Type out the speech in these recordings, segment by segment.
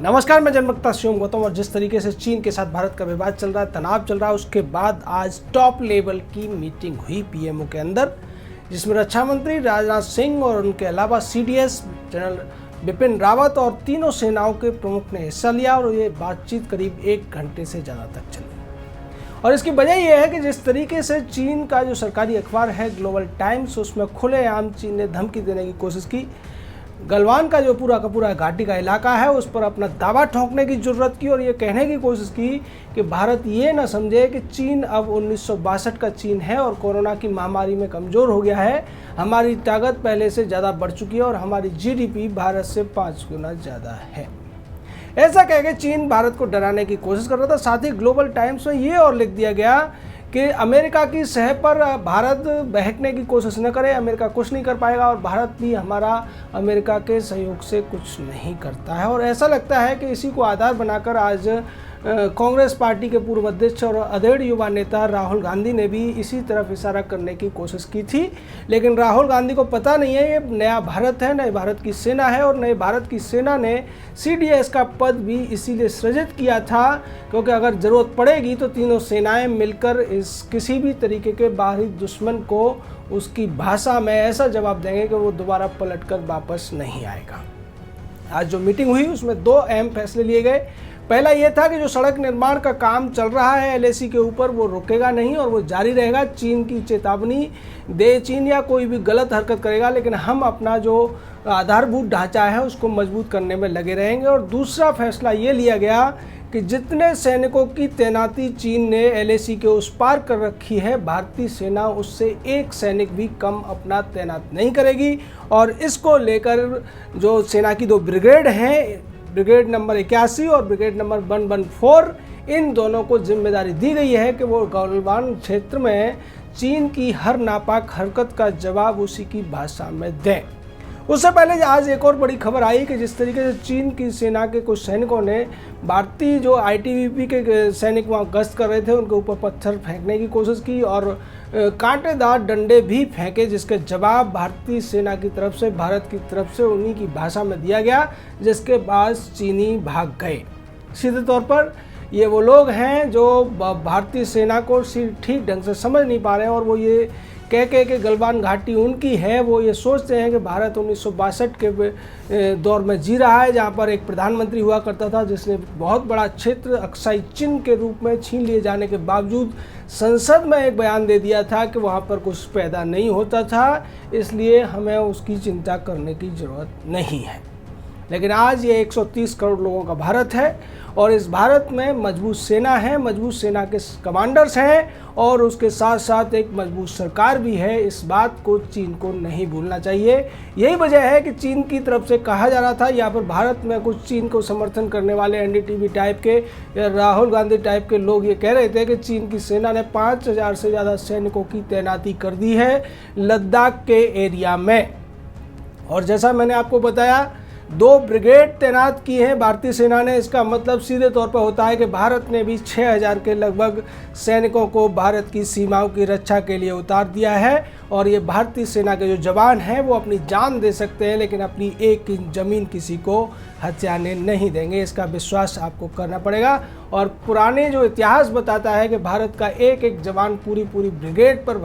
नमस्कार, मैं जनमक्ता शिवम गौतम। और जिस तरीके से चीन के साथ भारत का विवाद चल रहा है, तनाव चल रहा है, उसके बाद आज टॉप लेवल की मीटिंग हुई पीएमओ के अंदर, जिसमें रक्षा मंत्री राजनाथ सिंह और उनके अलावा सीडीएस जनरल बिपिन रावत और तीनों सेनाओं के प्रमुख ने हिस्सा लिया। और ये बातचीत करीब 1 घंटे से ज़्यादा तक चली। और इसकी वजह यह है कि जिस तरीके से चीन का जो सरकारी अखबार है ग्लोबल टाइम्स, उसमें खुलेआम चीन ने धमकी देने की कोशिश की। गलवान का जो पूरा का पूरा घाटी का इलाका है उस पर अपना दावा ठोंकने की जरूरत की और ये कहने की कोशिश की कि भारत ये ना समझे कि चीन अब 1962 का चीन है और कोरोना की महामारी में कमज़ोर हो गया है। हमारी ताकत पहले से ज़्यादा बढ़ चुकी है और हमारी जीडीपी भारत से 5 गुना ज़्यादा है। ऐसा कह के चीन भारत को डराने की कोशिश कर रहा था। साथ ही ग्लोबल टाइम्स में ये और लिख दिया गया कि अमेरिका की सह पर भारत बहकने की कोशिश न करे, अमेरिका कुछ नहीं कर पाएगा और भारत भी हमारा अमेरिका के सहयोग से कुछ नहीं करता है। और ऐसा लगता है कि इसी को आधार बनाकर आज कांग्रेस पार्टी के पूर्व अध्यक्ष और अधेड़ युवा नेता राहुल गांधी ने भी इसी तरफ इशारा करने की कोशिश की थी। लेकिन राहुल गांधी को पता नहीं है ये नया भारत है, नए भारत की सेना है और नए भारत की सेना ने सीडीएस का पद भी इसीलिए सृजित किया था क्योंकि अगर ज़रूरत पड़ेगी तो तीनों सेनाएं मिलकर इस किसी भी तरीके के बाहरी दुश्मन को उसकी भाषा में ऐसा जवाब देंगे कि वो दोबारा पलटकर वापस नहीं आएगा। आज जो मीटिंग हुई उसमें 2 अहम फैसले लिए गए। पहला ये था कि जो सड़क निर्माण का काम चल रहा है एलएसी के ऊपर वो रुकेगा नहीं और वो जारी रहेगा। चीन की चेतावनी दे चीन या कोई भी गलत हरकत करेगा, लेकिन हम अपना जो आधारभूत ढांचा है उसको मजबूत करने में लगे रहेंगे। और दूसरा फैसला ये लिया गया कि जितने सैनिकों की तैनाती चीन ने एलएसी के उस पार कर रखी है, भारतीय सेना उससे 1 सैनिक भी कम अपना तैनात नहीं करेगी। और इसको लेकर जो सेना की 2 ब्रिगेड हैं, ब्रिगेड नंबर 81 और ब्रिगेड नंबर 114, इन दोनों को जिम्मेदारी दी गई है कि वो गलवान क्षेत्र में चीन की हर नापाक हरकत का जवाब उसी की भाषा में दें। उससे पहले आज एक और बड़ी खबर आई कि जिस तरीके से चीन की सेना के कुछ सैनिकों ने भारतीय जो आईटीबीपी के सैनिक वहाँ गश्त कर रहे थे उनके ऊपर पत्थर फेंकने की कोशिश की और कांटेदार डंडे भी फेंके, जिसके जवाब भारतीय सेना की तरफ से, भारत की तरफ से उन्हीं की भाषा में दिया गया, जिसके बाद चीनी भाग गए। सीधे तौर पर ये वो लोग हैं जो भारतीय सेना को ठीक ढंग से समझ नहीं पा रहे हैं और वो ये कह के गलवान घाटी उनकी है। वो ये सोचते हैं कि भारत 1962 के दौर में जी रहा है, जहाँ पर एक प्रधानमंत्री हुआ करता था जिसने बहुत बड़ा क्षेत्र अक्साई चिन के रूप में छीन लिए जाने के बावजूद संसद में एक बयान दे दिया था कि वहाँ पर कुछ पैदा नहीं होता था, इसलिए हमें उसकी चिंता करने की ज़रूरत नहीं है। लेकिन आज ये 130 करोड़ लोगों का भारत है और इस भारत में मजबूत सेना है, मजबूत सेना के कमांडर्स हैं और उसके साथ साथ एक मजबूत सरकार भी है। इस बात को चीन को नहीं भूलना चाहिए। यही वजह है कि चीन की तरफ से कहा जा रहा था, यहाँ पर भारत में कुछ चीन को समर्थन करने वाले एनडीटीवी टाइप के या राहुल गांधी टाइप के लोग ये कह रहे थे कि चीन की सेना ने 5000 से ज़्यादा सैनिकों की तैनाती कर दी है लद्दाख के एरिया में। और जैसा मैंने आपको बताया 2 ब्रिगेड तैनात की है भारतीय सेना ने। इसका मतलब सीधे तौर पर होता है कि भारत ने भी 6000 के लगभग सैनिकों को भारत की सीमाओं की रक्षा के लिए उतार दिया है। और ये भारतीय सेना के जो जवान हैं वो अपनी जान दे सकते हैं लेकिन अपनी 1 इंच ज़मीन किसी को हथियाने नहीं देंगे। इसका विश्वास आपको करना पड़ेगा। और पुराने जो इतिहास बताता है कि भारत का एक जवान पूरी ब्रिगेड पर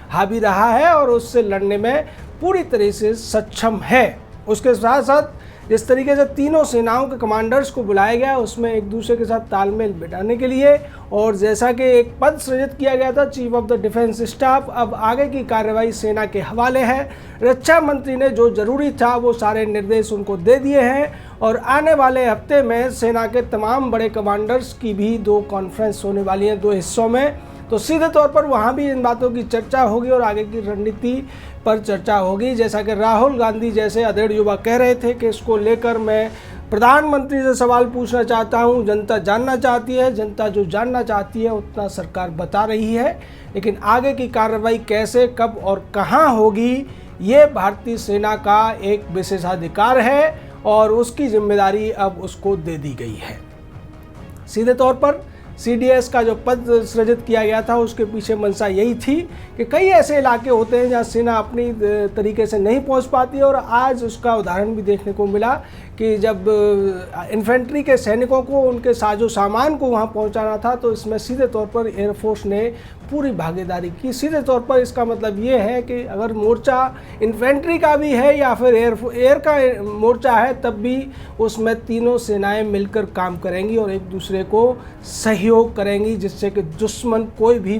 हावी रहा है और उससे लड़ने में पूरी तरह से सक्षम है। उसके साथ साथ जिस तरीके से तीनों सेनाओं के कमांडर्स को बुलाया गया उसमें एक दूसरे के साथ तालमेल बिठाने के लिए, और जैसा कि एक पद सृजित किया गया था chief of the defence staff, अब आगे की कार्रवाई सेना के हवाले है। रक्षा मंत्री ने जो जरूरी था वो सारे निर्देश उनको दे दिए हैं और आने वाले हफ्ते में सेना के तमाम बड़े कमांडर्स की भी 2 कॉन्फ्रेंस होने वाली हैं 2 हिस्सों में। तो सीधे तौर पर वहाँ भी इन बातों की चर्चा होगी और आगे की रणनीति पर चर्चा होगी। जैसा कि राहुल गांधी जैसे अधेड़ युवा कह रहे थे कि इसको लेकर मैं प्रधानमंत्री से सवाल पूछना चाहता हूँ, जनता जानना चाहती है, जनता जो जानना चाहती है उतना सरकार बता रही है, लेकिन आगे की कार्रवाई कैसे, कब और कहाँ होगी ये भारतीय सेना का एक विशेषाधिकार है और उसकी जिम्मेदारी अब उसको दे दी गई है। सीधे तौर पर CDS का जो पद सृजित किया गया था उसके पीछे मंशा यही थी कि कई ऐसे इलाके होते हैं जहां सेना अपनी तरीके से नहीं पहुंच पाती, और आज उसका उदाहरण भी देखने को मिला कि जब इन्फेंट्री के सैनिकों को उनके साजो सामान को वहां पहुंचाना था तो इसमें सीधे तौर पर एयरफोर्स ने पूरी भागीदारी की। सीधे तौर पर इसका मतलब ये है कि अगर मोर्चा इन्फेंट्री का भी है या फिर एयर का मोर्चा है, तब भी उसमें तीनों सेनाएं मिलकर काम करेंगी और एक दूसरे को सहयोग करेंगी, जिससे कि दुश्मन कोई भी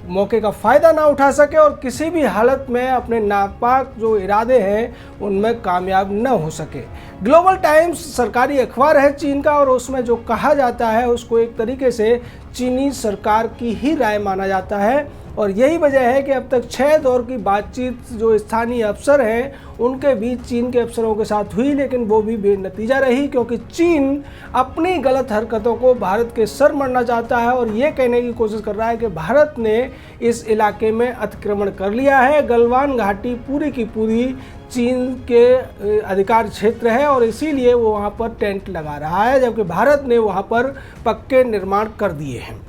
मौके का फ़ायदा ना उठा सके और किसी भी हालत में अपने नापाक जो इरादे हैं उनमें कामयाब न हो सके। ग्लोबल टाइम्स सरकारी अखबार है चीन का, और उसमें जो कहा जाता है उसको एक तरीके से चीनी सरकार की ही राय माना जाता है, और यही वजह है कि अब तक 6 दौर की बातचीत जो स्थानीय अफसर हैं उनके बीच चीन के अफसरों के साथ हुई, लेकिन वो भी बेनतीजा रही, क्योंकि चीन अपनी गलत हरकतों को भारत के सर मढ़ना चाहता है और ये कहने की कोशिश कर रहा है कि भारत ने इस इलाके में अतिक्रमण कर लिया है। गलवान घाटी पूरी की पूरी चीन के अधिकार क्षेत्र है और इसीलिए वो वहाँ पर टेंट लगा रहा है, जबकि भारत ने वहाँ पर पक्के निर्माण कर दिए हैं।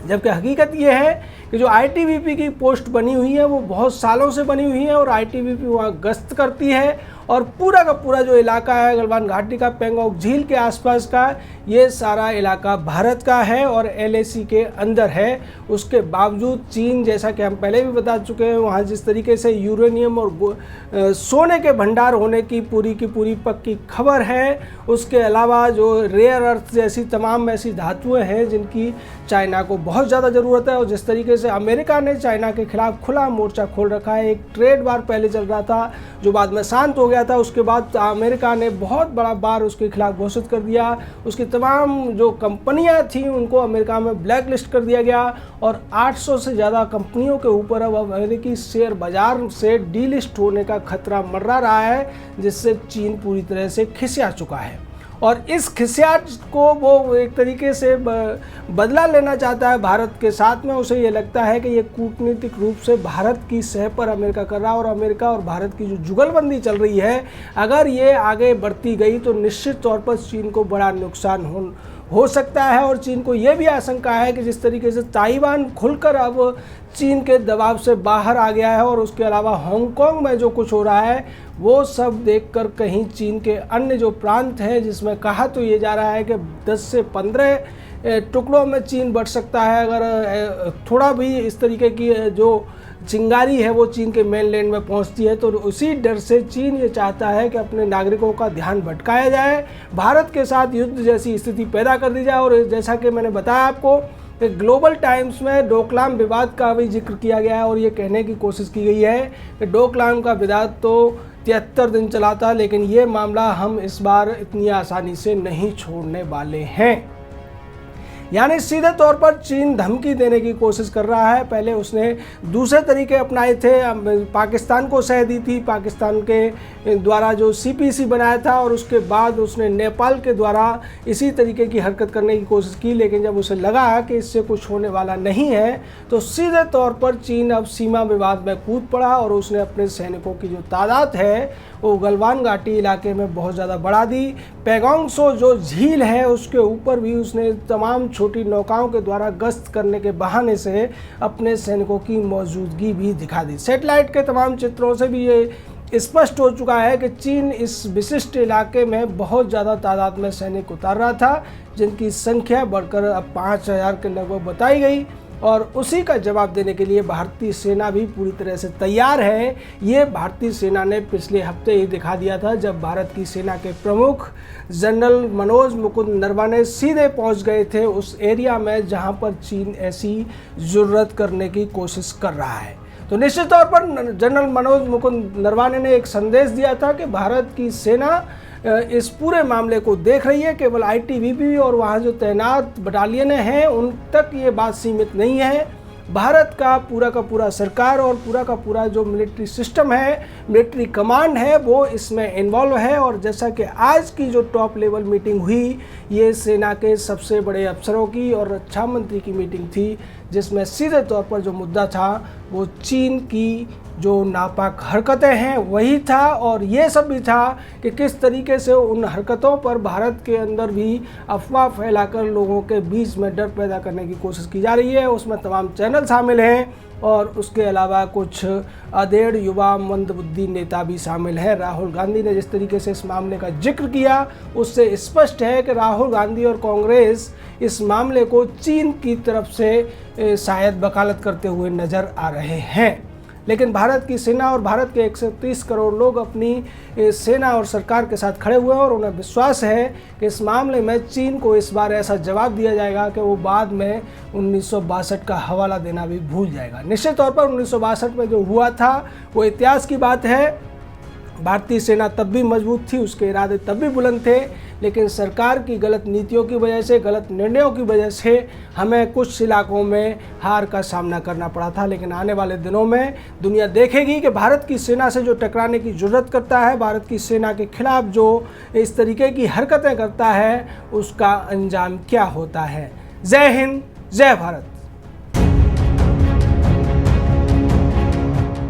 जबकि हकीकत ये है कि जो ITBP की पोस्ट बनी हुई है वो बहुत सालों से बनी हुई है और ITBP वहाँ गश्त करती है, और पूरा का पूरा जो इलाका है गलवान घाटी का, पेंगोंग झील के आसपास का, ये सारा इलाका भारत का है और LAC के अंदर है। उसके बावजूद चीन, जैसा कि हम पहले भी बता चुके हैं, वहाँ जिस तरीके से यूरेनियम और सोने के भंडार होने की पूरी पक्की खबर है, उसके अलावा जो रेयर अर्थ जैसी तमाम ऐसी धातुएँ हैं जिनकी चाइना को बहुत ज़्यादा ज़रूरत है, और जिस तरीके से अमेरिका ने चाइना के खिलाफ खुला मोर्चा खोल रखा है। एक ट्रेड वार पहले चल रहा था जो बाद में शांत हो गया था, उसके बाद अमेरिका ने बहुत बड़ा बार उसके खिलाफ घोषित कर दिया। उसकी तमाम जो कंपनियां थीं उनको अमेरिका में ब्लैक लिस्ट कर दिया गया और 800 से ज़्यादा कंपनियों के ऊपर अब अमेरिकी शेयर बाजार से डीलिस्ट होने का खतरा मंडरा रहा है, जिससे चीन पूरी तरह से खिसिया चुका है। और इस खिसियाट को वो एक तरीके से बदला लेना चाहता है भारत के साथ में। उसे ये लगता है कि ये कूटनीतिक रूप से भारत की सह पर अमेरिका कर रहा है, और अमेरिका और भारत की जो जुगलबंदी चल रही है, अगर ये आगे बढ़ती गई तो निश्चित तौर पर चीन को बड़ा नुकसान हो सकता है। और चीन को ये भी आशंका है कि जिस तरीके से ताइवान खुलकर अब चीन के दबाव से बाहर आ गया है, और उसके अलावा हांगकांग में जो कुछ हो रहा है वो सब देखकर कहीं चीन के अन्य जो प्रांत हैं, जिसमें कहा तो ये जा रहा है कि 10 से 15 टुकड़ों में चीन बढ़ सकता है अगर थोड़ा भी इस तरीके की जो चिंगारी है वो चीन के मेनलैंड में पहुंचती है, तो उसी डर से चीन ये चाहता है कि अपने नागरिकों का ध्यान भटकाया जाए, भारत के साथ युद्ध जैसी स्थिति पैदा कर दी जाए। और जैसा कि मैंने बताया आपको कि ग्लोबल टाइम्स में डोकलाम विवाद का भी जिक्र किया गया है, और ये कहने की कोशिश की गई है कि डोकलाम का विवाद तो 73 दिन चला था, लेकिन ये मामला हम इस बार इतनी आसानी से नहीं छोड़ने वाले हैं। यानी सीधे तौर पर चीन धमकी देने की कोशिश कर रहा है। पहले उसने दूसरे तरीके अपनाए थे, पाकिस्तान को सह दी थी, पाकिस्तान के द्वारा जो CPC बनाया था, और उसके बाद उसने नेपाल के द्वारा इसी तरीके की हरकत करने की कोशिश की। लेकिन जब उसे लगा कि इससे कुछ होने वाला नहीं है तो सीधे तौर पर चीन अब सीमा विवाद में कूद पड़ा, और उसने अपने सैनिकों की जो तादाद है वो गलवान घाटी इलाके में बहुत ज़्यादा बढ़ा दी। पेंगोंग त्सो जो झील है उसके ऊपर भी उसने तमाम छोटी नौकाओं के द्वारा गश्त करने के बहाने से अपने सैनिकों की मौजूदगी भी दिखा दी। सैटेलाइट के तमाम चित्रों से भी ये स्पष्ट हो चुका है कि चीन इस विशिष्ट इलाके में बहुत ज़्यादा तादाद में सैनिक उतार रहा था, जिनकी संख्या बढ़कर अब 5000 के लगभग बताई गई, और उसी का जवाब देने के लिए भारतीय सेना भी पूरी तरह से तैयार है। ये भारतीय सेना ने पिछले हफ्ते ही दिखा दिया था, जब भारत की सेना के प्रमुख जनरल मनोज मुकुंद नरवाने सीधे पहुंच गए थे उस एरिया में जहां पर चीन ऐसी ज़रूरत करने की कोशिश कर रहा है। तो निश्चित तौर पर जनरल मनोज मुकुंद नरवाने ने एक संदेश दिया था कि भारत की सेना इस पूरे मामले को देख रही है, केवल ITBP और वहाँ जो तैनात बटालियनें हैं उन तक ये बात सीमित नहीं है। भारत का पूरा सरकार और पूरा का पूरा जो मिलिट्री सिस्टम है, मिलिट्री कमांड है, वो इसमें इन्वॉल्व है। और जैसा कि आज की जो टॉप लेवल मीटिंग हुई, ये सेना के सबसे बड़े अफसरों की और रक्षा मंत्री की मीटिंग थी। जिसमें सीधे तौर पर जो मुद्दा था वो चीन की जो नापाक हरकतें हैं वही था, और ये सब भी था कि किस तरीके से उन हरकतों पर भारत के अंदर भी अफवाह फैलाकर लोगों के बीच में डर पैदा करने की कोशिश की जा रही है। उसमें तमाम चैनल शामिल हैं और उसके अलावा कुछ अधेड़ युवा मंदबुद्धि नेता भी शामिल हैं। राहुल गांधी ने जिस तरीके से इस मामले का जिक्र किया उससे स्पष्ट है कि राहुल गांधी और कांग्रेस इस मामले को चीन की तरफ से शायद वकालत करते हुए नज़र आ रहे हैं। लेकिन भारत की सेना और भारत के 130 करोड़ लोग अपनी सेना और सरकार के साथ खड़े हुए हैं और उन्हें विश्वास है कि इस मामले में चीन को इस बार ऐसा जवाब दिया जाएगा कि वो बाद में 1962 का हवाला देना भी भूल जाएगा। निश्चित तौर पर 1962 में जो हुआ था वो इतिहास की बात है। भारतीय सेना तब भी मजबूत थी, उसके इरादे तब भी बुलंद थे, लेकिन सरकार की गलत नीतियों की वजह से, गलत निर्णयों की वजह से हमें कुछ इलाकों में हार का सामना करना पड़ा था। लेकिन आने वाले दिनों में दुनिया देखेगी कि भारत की सेना से जो टकराने की जरूरत करता है, भारत की सेना के खिलाफ जो इस तरीके की हरकतें करता है, उसका अंजाम क्या होता है। जय हिंद, जय भारत।